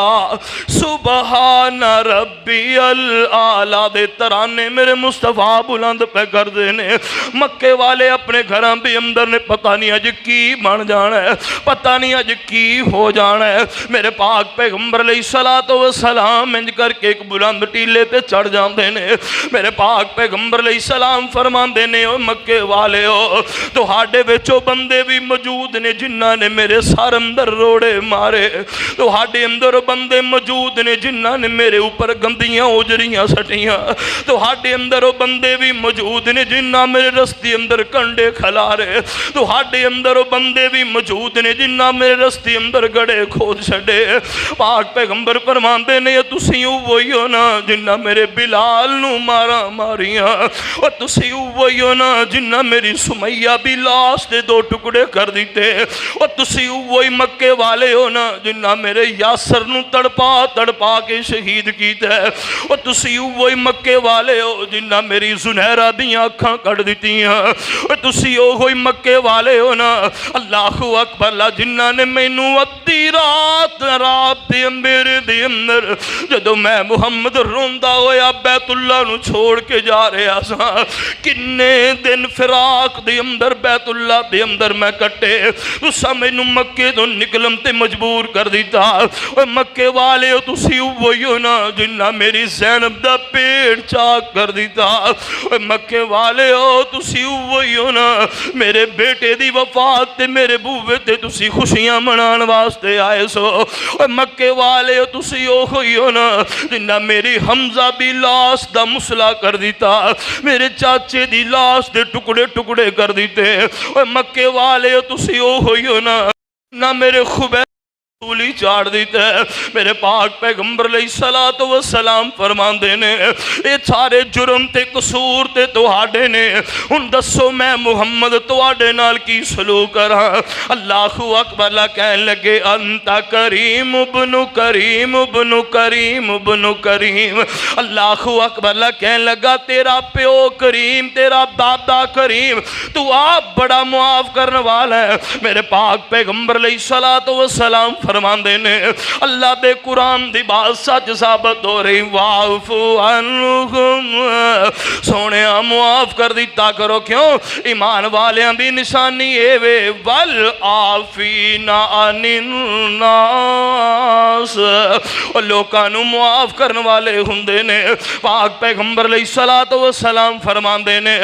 سبحان ربی العالی دے ترانے میرے مصطفیٰ بلند پہ کر دینے مکے والے اپنے گھراں بھی اندر نے پتہ نہیں اج کی بن جانا ہے پتہ نہیں اج کی ہو جانا ہے میرے پاک پیغمبر علیہ السلام انج کر کے ایک بلند ٹیلے تے چڑھ جاندے نے میرے پاک پیغمبر علیہ السلام فرمان دینے او مکے والے ہو تو ہاڑے وچو بندے بھی موجود نے جنہ نے میرے سار اندر روڑے مارے تو ہاڑے اندر بندے موجود نے جنہ نے میرے اوپر گندیاں اجریاں سٹیاں تو ہاڑے اندر بندے بھی موجود نے جنہ میرے رستے اندر کنڈے کھلارے تو ہاڑے اندر بندے بھی موجود نے جنہ میرے رستے اندر گڑے کھود چھڑے پاک پیغمبر فرمان دینے تسی وہی ہو نا جنہ میرے بلال نو مارا ماریاں اور تسی وہی ہو نا جنہ میری سمیہ بھی لاش دے دو ٹکڑے کر دیتے اور تسی وہی مکے والے ہو نا جنہ میرے یاسر نو تڑپا کے شہید کیتے اور تسی وہی مکے والے ہو جنہ میری زنیرہ دیاں اکھاں کٹ دیتی ہیں اور تسی وہی مکے والے ہو نا اللہ اکبر اللہ جنہ نے مینوں ادھی رات دے میرے دے اندر جدو میں محمد روندہ ہویا بیت اللہ نو چھوڑ کے جا رہے آساں کنے دن فراق دے اندر بیت اللہ دے اندر میں کٹے تو سمجھنو مکے تو نکلم تے مجبور کر دیتا اور مکے والے ہو تسی وہی ہو نا جنہ میری زینب دا پیڑ چاک کر دیتا اور مکے والے ہو تسی وہی ہو نا میرے بیٹے دی وفات تے میرے بوے تے تسی خوشیاں منان واسطے آئے سو اور مکے والے ہو تسی وہی ہو نا جنہ میری حمزہ بھی لاش دا مسئلہ کر دیتا میرے چاچے دی لاش دے ٹکڑے ٹکڑے کر دیتے اور مکے والے ہو تسی وہی ہو نا میرے خبیر تولی چاڑ دیتا ہے میرے پاک پیغمبر علیہ السلام فرمان دینے اے سارے جرم تے قصور تے توہاڑے نے ان دسو میں محمد توہاڑے نال کی سلوک کرا اللہ اکبر اللہ کہنے لگے انتا کریم ابن کریم ابن کریم ابن کریم اللہ اکبر اللہ کہنے لگا تیرا پیو کریم تیرا دادا کریم تو آپ بڑا معاف کرنے والا ہے میرے پاک پیغمبر علیہ السلام فرمان دینے اللہ دے قرآن دی بات سچ ثابت ہو رہی وعفو عنہم سونے معاف کر دیتا کرو کیوں ایمان والیاں دی نشانی اے وے والعافین عن الناس اور لوکانو معاف کرنے والے ہندے نے پاک پیغمبر علیہ السلام فرمان دینے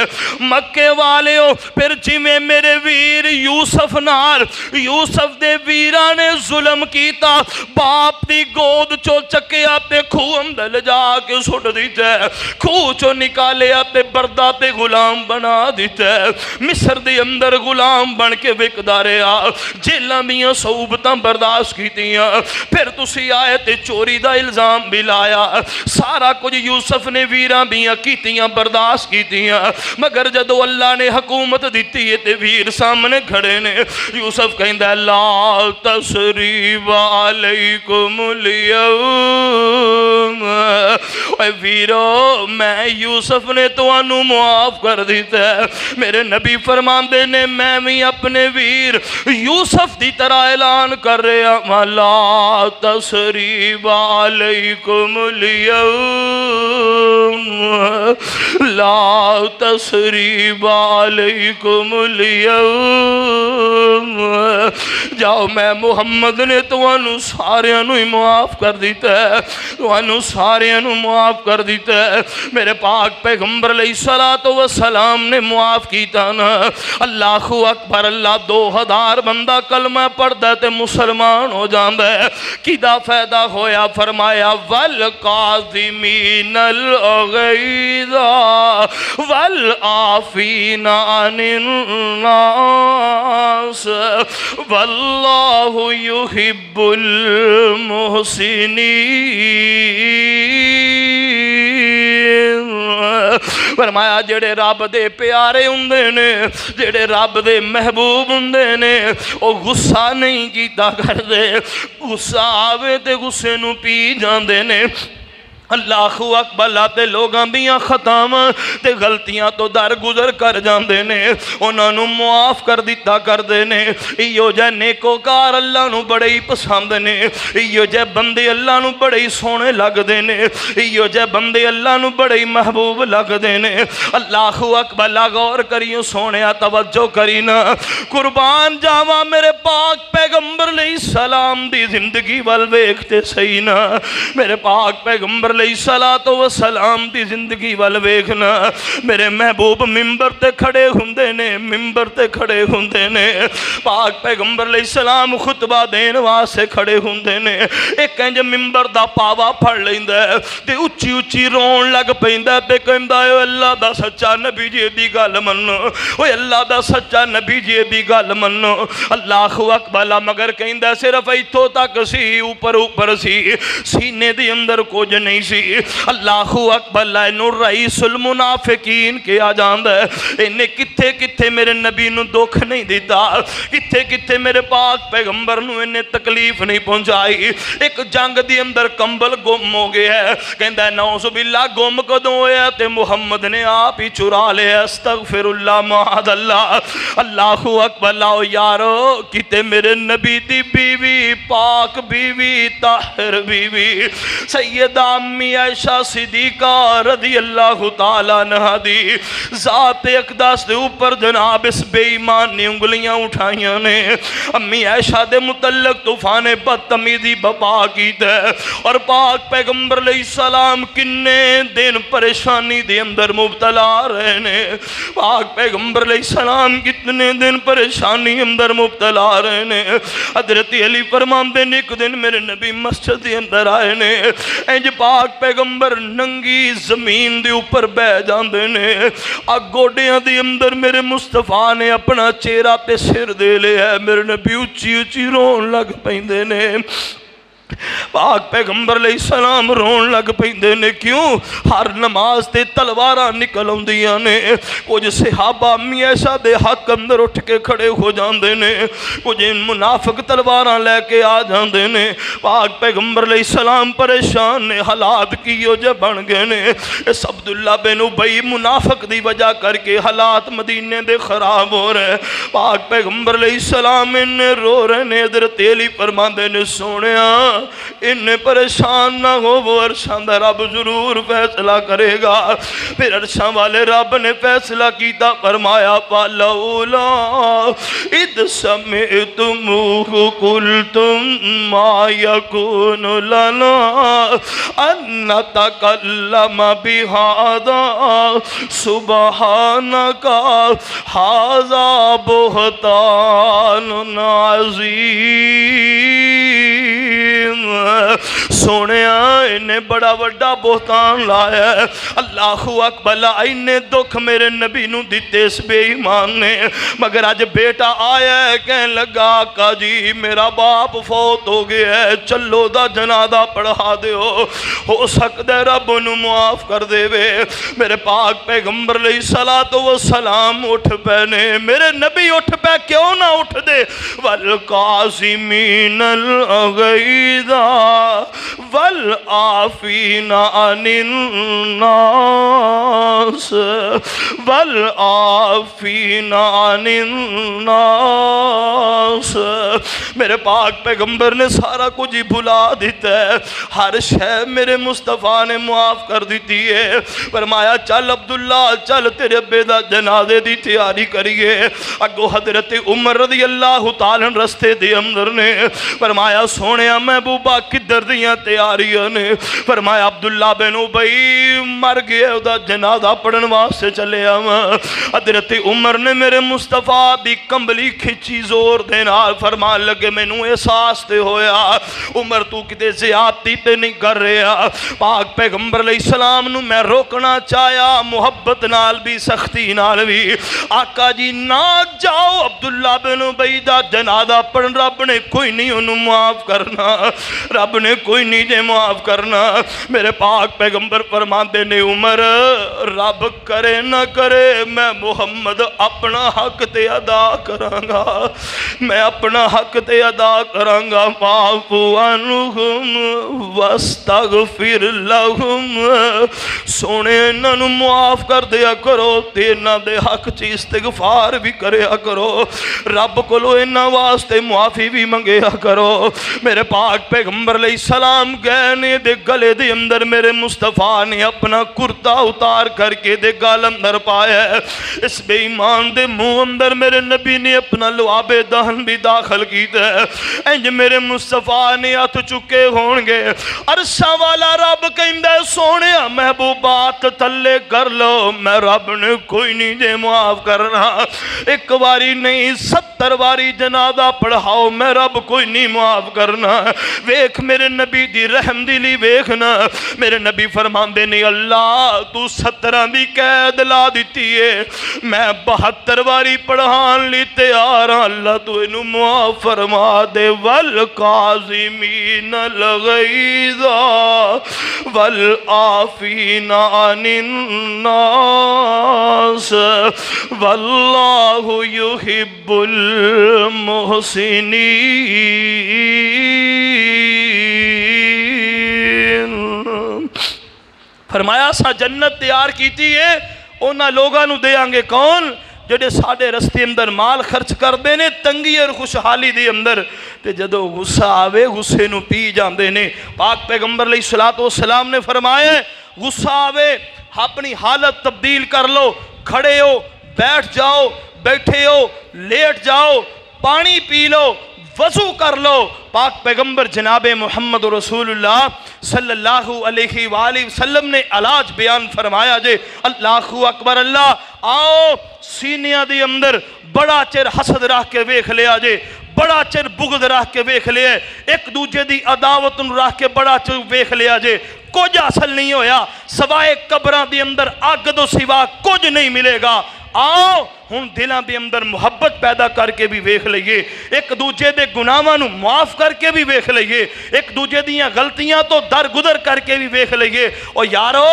مکے والے ہو پھر جی میں میرے ویر یوسف نال یوسف دے ویرانے ظلم ظلم کیتا باپ دی گود چو چکیا تے خوہ اندر لجا کے سٹ دیتا ہے خوہ چو نکالیا تے بردہ تے غلام بنا دیتا ہے مصر دی اندر غلام بن کے وکدا رہا جیلاں دیاں صعوبتاں برداشت کیتیاں پھر تسی آئے تے چوری دا الزام بھی لایا سارا کچھ یوسف نے ویراں بیاں کیتیاں برداشت کیتیاں مگر جدو اللہ نے حکومت دیتی ہے تے ویر سامنے کھڑے نے یوسف کہندہ ہے لا تسریب علیکم اليوم اے ویرو میں یوسف نے تو انو معاف کر دیتا ہے میرے نبی فرماندے نے میں بھی اپنے ویر یوسف دی طرح اعلان کر رہے ہیں لا تسریب علیکم اليوم لا تسریب علیکم اليوم جاؤ میں محمد نے تو انو سارے انو ہی معاف کر دیتا ہے تو انو سارے انو معاف کر دیتا ہے میرے پاک پیغمبر علیہ السلام نے معاف کیتا نا اللہ اکبر اللہ 2000 بندہ کلمہ پڑھ دے تے مسلمان ہو جاندہ ہے کیدا فائدہ ہویا فرمایا والقاظمین الغیظ والعافین عن الناس واللہ یحب المحسنین فرمایا جڑے رب دے پیارے ہوندے نے جڑے رب دے محبوب ہوندے نے او غصہ نہیں کیتا کردے غصہ آوے تے غصے نو پی جاندے نے اللہ اکبر لاتے لوگاں دیاں خطام تے غلطیاں تو در گزر کر جاندے نے انہاں نو معاف کر دیتا کر دے نے ایو جے نیکوکار اللہ نو بڑے ہی پسند نے ایو جے بندے اللہ نو بڑے ہی سونے لگ دے نے ایو جے بندے اللہ نو بڑے ہی محبوب لگ دے نے اللہ اکبر غور کریو سونیا توجہ کرینا قربان جاواں میرے پاک پیغمبر علیہ السلام دی زندگی وال ویکھتے صحیح نا میرے پاک پیغمبر علیہ السلام دی زندگی وال ویکھنا میرے محبوب ممبر تے کھڑے ہوندے نے ممبر تے کھڑے ہوندے نے پاک پیغمبر علیہ السلام خطبہ دین واسطے کھڑے ہوندے نے ایک انج ممبر دا پاوا پھڑ لیندا ہے تے اچھی اچھی رون لگ پیندا تے کہندا اے اللہ دا سچا نبی جی دی گل منو اوے اللہ دا سچا نبی جی دی گل منو اللہ اکبر مگر کہندا صرف ایتھوں تک سی اوپر سی سینے دی اندر کچھ نہیں سی اللہ اکبر لائنو رئیس المنافقین کے آ جاندہ ہے انہیں کتھے کتھے میرے نبی نو دکھ نہیں دیتا کتھے کتھے میرے پاک پیغمبر نو انہیں تکلیف نہیں پہنچائی ایک جنگ دی اندر کمبل گم ہو گیا ہے کہندہ ہے نعوذ باللہ گم کدوں ہویا تے محمد نے آپ ہی چرا لے استغفر اللہ معاذ اللہ اللہ اکبر لاؤ یارو کتے میرے نبی دی بیوی پاک بیوی طاہر بیوی سیدہ امی عائشہ صدیقہ رضی اللہ تعالیٰ عنہ دی ذات اقدس دے اوپر جناب اس بے ایمان نے انگلیاں اٹھائیاں نے امی عائشہ دے متعلق طوفان بدتمیزی بپا کی دے اور پاک پیغمبر علیہ السلام کنے دن پریشانی دے اندر مبتلا رہے نے پاک پیغمبر علیہ السلام کتنے دن پریشانی اندر مبتلا رہے نے حضرت علی فرماندے نے ایک دن میرے نبی مسجد دے اندر آئے نے انج پاک پیغمبر ننگی زمین دے اوپر بہ جاندے نے گوڈیاں دے اندر میرے مصطفیٰ نے اپنا چہرہ تے سر دے لے ہے میرے نبی اچھی اچھی رون لگ پیندے نے پاک پیغمبر علیہ السلام رون لگ پیندے نے کیوں ہر نماز تے تلواراں نکل اوندیاں نے کچھ صحابہ امی عائشہ دے حق اندر اٹھ کے کھڑے ہو جاندے نے کچھ منافق تلواراں لے کے آ جاندے نے پاک پیغمبر علیہ السلام پریشان نے حالات کیو جے بن گئے نے اس عبداللہ بن ابی منافق دی وجہ کر کے حالات مدینے دے خراب ہو رہے پاک پیغمبر علیہ السلام انہیں رو رہے نے حضرت علی فرماندے نے سونیا انہیں پریشان نہ ہو وہ عرشاں دا رب ضرور فیصلہ کرے گا پھر عرشاں والے رب نے فیصلہ کیتا فرمایا فَلَوْلَا اِذْ سَمِعْتُمُوهُ قُلْتُمْ مَا يَكُونُ لَنَا أَن نَّتَكَلَّمَ بِهَذَا سُبْحَانَكَ هَذَا بُهْتَانٌ عَظِيمٌ سونے انہیں بڑا وڈا بہتان لایا ہے. اللہ اکبر. اینے دکھ میرے نبی نو دیتے اس بے ایمان نے, مگر آج بیٹا آیا ہے کہنے لگا آقا جی میرا باپ فوت ہو گیا ہے, چلو دا جنازہ پڑھا دیو, ہو سکتا ہے رب انہوں معاف کر دے وے. میرے پاک پیغمبر علیہ السلام اٹھ پینے. میرے نبی اٹھ پہ کیوں نہ اٹھ دے. والقاسمین الغیظ والعافین عن الناس والعافین عن الناس. میرے پاک پیغمبر نے سارا کچھ ہی بھلا دیتا ہے, ہر شے میرے مصطفیٰ نے معاف کر دیتی ہے. فرمایا چل عبداللہ چل تیرے ابے دا جنازے دی تیاری کریے. اگو حضرت عمر رضی اللہ تعالیٰ رستے دے اندر نے فرمایا سونیا محبوبہ کدھر دیاں تیاریاں نے. فرمایا عبداللہ بن ابی مر گیا دا جنازہ پڑھن واسطے چلے آواں. حضرت عمر نے میرے مصطفیٰ دی کمبلی کھچی زور دینا. فرمان لگے مینوں احساس تے ہویا عمر تو کتے زیادتی تے نہیں کر رہا. پاک پیغمبر علیہ السلام نو میں روکنا چاہیا محبت نال بھی سختی نال بھی. آقا جی نہ جاؤ عبداللہ بن ابی دا جنازہ پڑھن, رب نے کوئی نہیں انہوں معاف کرنا, رب نے کوئی نہیں جے معاف کرنا. میرے پاک پیغمبر فرماندے نے عمر رب کرے نہ کرے میں محمد اپنا حق تے ادا کرانگا, میں اپنا حق تے ادا کرانگا. فاعف عنہم واستغفر لہم. سونے انہاں نو معاف کر دیا کرو تے انہاں دے حق چ استغفار بھی کریا کرو, رب کولو انہاں واسطے معافی بھی منگیا کرو. میرے پاک پیغمبر علیہ السلام گہنے دے گلے دے اندر میرے مصطفیٰ نے اپنا کرتا اتار کر کے دے گال اندر پایا ہے. اس بے ایمان دے منہ اندر میرے نبی نے اپنا لعاب دہن بھی داخل کیتا ہے. انج میرے مصطفیٰ نے ہاتھ چکے ہونگے. عرشاں والا رب کہندا سونے محبوبات تلے کر لو, میں رب نے کوئی نہیں جے معاف کرنا. ایک باری نہیں 70 باری جنازہ پڑھاؤ میں رب کوئی نہیں معاف کرنا. ویکھ میرے نبی دی رحم دلی ویکھنا. میرے نبی فرماندے نے اللہ تو 17 دی قید لا دیتی ہے, میں 72 باری پڑھان لی تیار ہاں. اللہ تو انہوں معاف فرما دے. والقاظمین الغیظ والعافین عن الناس واللہ یحب المحسنین. فرمایا سا جنت تیار کیتی ہے اونا لوگاں نو دے آنگے کون جڑے ساڑے رستے اندر مال خرچ کر دینے تنگی اور خوشحالی دے اندر, تے جدو غصہ آوے غصے نو پی جاندے نے. پاک پیغمبر علیہ السلام نے فرمایا غصہ آوے اپنی حالت تبدیل کر لو, کھڑے ہو بیٹھ جاؤ, بیٹھے ہو لیٹ جاؤ, پانی پی لو, وضو کر لو. پاک پیغمبر جناب محمد رسول اللہ صلی اللہ علیہ وآلہ وسلم نے علاج بیان فرمایا جے. اللہ اکبر. اللہ آؤ سینیاں دی اندر بڑا چر حسد رکھ کے ویکھ لیا جے, بڑا چر بغض رکھ کے ویکھ لیا, ایک دوجے دی عداوت رکھ کے بڑا چر ویکھ لیا جے. کچھ حاصل نہیں ہویا سوائے قبراں دی اندر اگ تو سوا کچھ نہیں ملے گا. آؤ ہن دلاں دے اندر محبت پیدا کر کے بھی ویکھ لئیے, ایک دوجے دے گناہاں نو معاف کر کے بھی ویکھ لئیے, ایک دوجے دیاں غلطیاں تو درگزر کر کے بھی ویکھ لئیے. اور یارو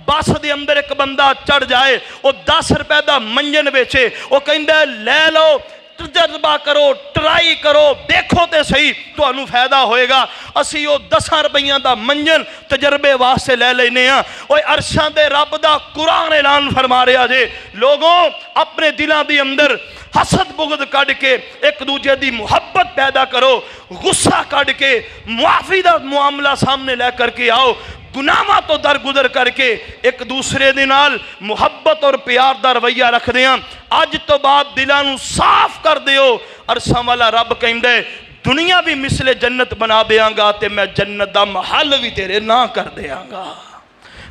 بس دے اندر ایک بندہ چڑھ جائے وہ 10 روپے دا منجن بیچے, وہ کہندا لے لو تجربہ کرو ٹرائی کرو دیکھو تے صحیح تو انہوں فائدہ ہوئے گا. اسی وہ 10 روپیاں دا منجن تجربے واسطے لے لینے ہیں. وہ عرشان دے رب دا قرآن اعلان فرما رہا جے لوگوں اپنے دلوں دی اندر حسد بغض کڑ کے ایک دوجے دی محبت پیدا کرو, غصہ کڑ کے معافی دا معاملہ سامنے لے کر کے آؤ, گناہاں تو درگزر کر کے ایک دوسرے دے نال محبت اور پیار دا رویہ رکھ دیاں. اج تو بعد دلاں نو صاف کر دیو. عرشاں والا رب کہندا ہے دنیا بھی مثل جنت بنا دیاں گا تے میں جنت دا محل بھی تیرے نہ کر دیاں گا.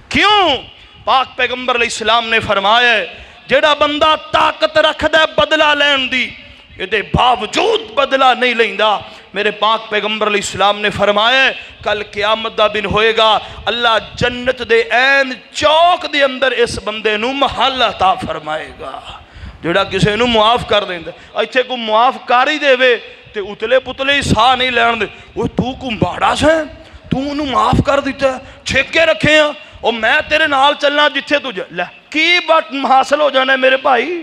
کیوں؟ پاک پیغمبر علیہ السلام نے فرمایا ہے جیڑا بندہ طاقت رکھدا ہے بدلہ لین دی یہ دے باوجود بدلہ نہیں لیندا, میرے پاک پیغمبر علیہ السلام نے فرمایا ہے کل قیامت دا دن ہوئے گا، اللہ جنت دے این چوک دے اندر اس بندے نو محل عطا فرمائے گا جڑا کسے نو معاف کر دیندا۔ ایتھے کو معاف کر ہی دے وے تے اتلے پتلے ہی ساہ نہیں لین دے، وہ تو کو ماڑا سیں تو انہوں معاف کر دیتا ہے، ٹھیکے رکھے ہیں اور میں تیرے نال چلنا جتھے تجھے لے کی بات حاصل ہو جانا ہے میرے بھائی،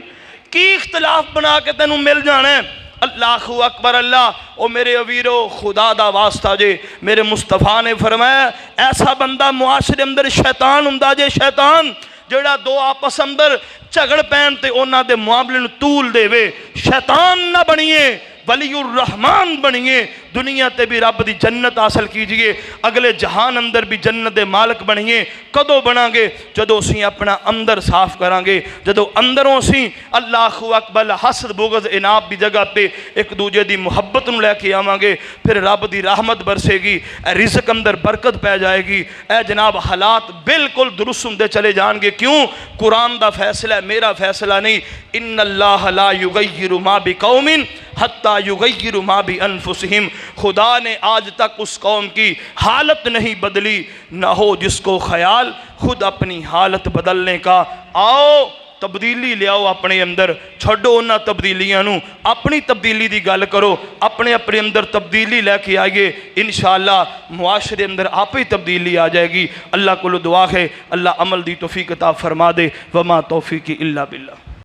کی اختلاف بنا کے تینوں مل جانا ہے۔ اللہ اکبر اللہ، او میرے اویرو خدا دا واسطہ جے، میرے مصطفیٰ نے فرمایا ایسا بندہ معاشرے اندر شیطان ہوندا جے، شیطان جڑا دو آپس اندر جھگڑ پین تے اونا دے معاملے نوں طول دے وے، شیطان نہ بنیے، ولی الرحمن بنیے، دنیا تے بھی رب دی جنت حاصل کیجئے، اگلے جہان اندر بھی جنت دے مالک بنیے۔ کدو بنا گے؟ جدو سی اپنا اندر صاف کران گے، جدو اندروں سی اللہ اکبر حسد بغض اناب بھی جگہ پہ ایک دوجے دی محبت نو لے کے آواں گے، پھر رب دی رحمت برسے گی، اے رزق اندر برکت پہ جائے گی، اے جناب حالات بالکل درست ہوندے چلے جان گے۔ کیوں؟ قرآن دا فیصلہ ہے، میرا فیصلہ نہیں۔ ان اللہ لا یغیر ما بقوم حتی یغیر ما بانفسہم، خدا نے آج تک اس قوم کی حالت نہیں بدلی، نہ ہو جس کو خیال خود اپنی حالت بدلنے کا۔ آؤ تبدیلی لے آؤ اپنے اندر، چھڑو انہاں تبدیلیاں نو، اپنی تبدیلی دی گل کرو، اپنے اندر تبدیلی لے کے آئیے، انشاءاللہ معاشرے اندر آپ ہی تبدیلی آ جائے گی۔ اللہ کو دعا ہے اللہ عمل دی توفیق عطا فرما دے، وما توفیقی الا باللہ۔